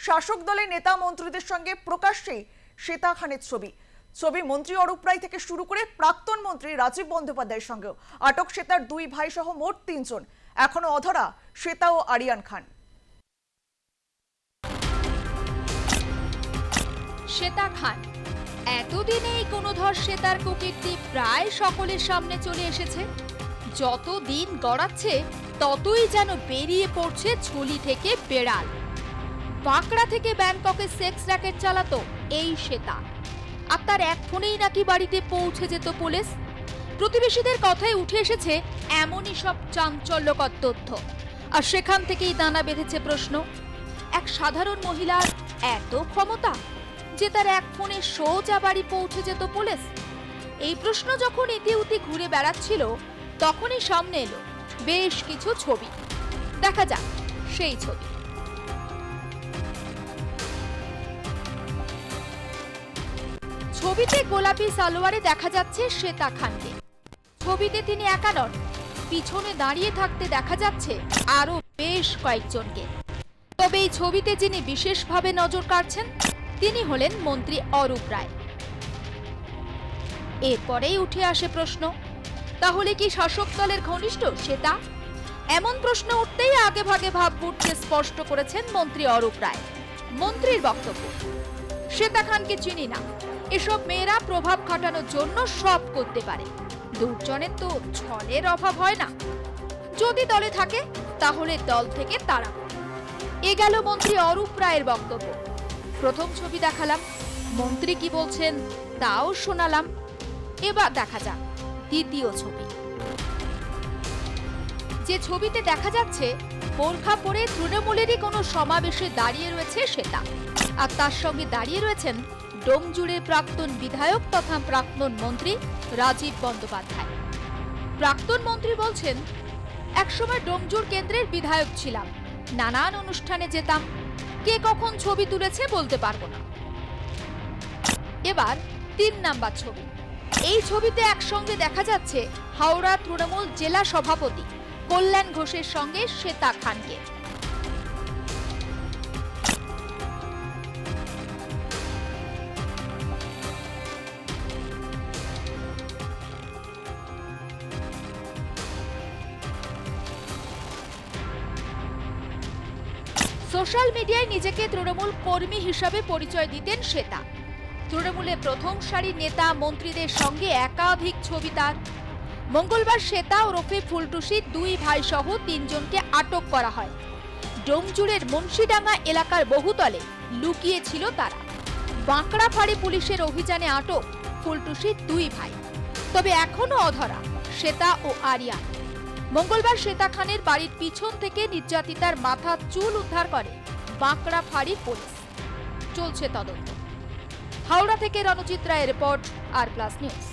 শাসক দলের নেতা মন্ত্রীদের সঙ্গে প্রকাশ্যেই শ্বেতা খানের ছবি মন্ত্রী অরূপ রায় থেকে শুরু করে প্রাক্তন মন্ত্রী রাজীব বন্দ্যোপাধ্যায়ের সঙ্গেও। আটক শ্বেতার দুই ভাই সহ মোট ৩ জন। এখনো অধরা শ্বেতা ও আরিয়ান খান। শ্বেতা খান এতদিনে এই গুণধর শ্বেতার কুকীর্তি প্রায় সকলের সামনে চলে এসেছে। যত দিন গড়াচ্ছে ততই যেন বেরিয়ে পড়ছে ঝুলি থেকে বেড়াল। বাঁকড়া থেকে ব্যাংককে সেক্স র্যাকেট চালাতো এই শ্বেতা, আর তার এক ফোনেই নাকি বাড়িতে পৌঁছে যেত পুলিশ। প্রতিবেশীদের কথায় উঠে এসেছে এমনই সব চাঞ্চল্যকর তথ্য, আর সেখান থেকেই দানা বেঁধেছে প্রশ্ন, এক সাধারণ মহিলার এত ক্ষমতা যে তার এক ফোনে সোজা বাড়ি পৌঁছে যেত পুলিশ? এই প্রশ্ন যখন ইতিউতি ঘুরে বেড়াচ্ছিল তখনই সামনে এলো বেশ কিছু ছবি। দেখা যাক সেই ছবি। ছবিতে গোলাপি সালোয়ারে দেখা যাচ্ছে শ্বেতা খানকে। ছবিতে তিনি একা নন, পিছনে দাঁড়িয়ে থাকতে দেখা যাচ্ছে আরো বেশ কয়েকজনকে। তবে এই ছবিতে যিনি বিশেষভাবে নজর কাড়ছেন তিনি হলেন মন্ত্রী অরূপ রায়। এরপরেই উঠে আসে প্রশ্ন, তাহলে কি শাসক দলের ঘনিষ্ঠ শ্বেতা? এমন প্রশ্ন উঠতেই আগে ভাগে ভাব বুঝতে স্পষ্ট করেছেন মন্ত্রী অরূপ রায়। মন্ত্রীর বক্তব্য, শ্বেতা খানকে চিনি না, এসব মেয়েরা প্রভাব খাটানোর জন্য সব করতে পারে, দুর্জনের তো ছলের অভাব হয় না, যদি দলে থাকে তাহলে দল থেকে তাড়া। এ গেল মন্ত্রী অরূপ রায়ের বক্তব্য। প্রথম ছবি দেখালাম, মন্ত্রী কি বলছেন তাও শোনালাম। এবার দেখা যাক দ্বিতীয় ছবি। যে ছবিতে দেখা যাচ্ছে বোরখা পরে তৃণমূলেরই কোনো সমাবেশে দাঁড়িয়ে রয়েছে শ্বেতা, আর তার সঙ্গে দাঁড়িয়ে রয়েছেন ডোমজুড়ের প্রাক্তন বিধায়ক তথা প্রাক্তন মন্ত্রী রাজীব বন্দ্যোপাধ্যায়। প্রাক্তন মন্ত্রী বলছেন, একসময় ডোমজুড় কেন্দ্রের বিধায়ক ছিলাম, নানান অনুষ্ঠানে যেতাম, কে কখন ছবি তুলেছে বলতে পারবো না। এবার ৩ নাম্বার ছবি। এই ছবিতে একসঙ্গে দেখা যাচ্ছে হাওড়া তৃণমূল জেলা সভাপতি কল্যাণ ঘোষের সঙ্গে শ্বেতা খানকে। সোশ্যাল মিডিয়ায় নিজেকে তৃণমূল কর্মী হিসাবে পরিচয় দিতেন শ্বেতা। তৃণমূলের প্রথম সারির নেতা মন্ত্রীদের সঙ্গে একাধিক ছবি তার। মঙ্গলবার শ্বেতা ওরফে ফুলটুসির 2 ভাই সহ 3 জনকে আটক করা হয়। ডোমজুড়ের মুন্সিডাঙ্গা এলাকার বহুতলে লুকিয়ে ছিল তারা। বাঁকড়া ফাঁড়ি পুলিশের অভিযানে আটক ফুলটুসির 2 ভাই, তবে এখনো অধরা শ্বেতা ও আরিয়ান। মঙ্গলবার শ্বেতা খানের বাড়ির পিছন থেকে নির্যাতিতার মাথার চুল উদ্ধার করে বাঁকড়া ফাঁড়ির পুলিশ। চলছে তদন্ত। হাওড়া থেকে রণজিৎ রায়ের রিপোর্ট, আর প্লাস নিউজ।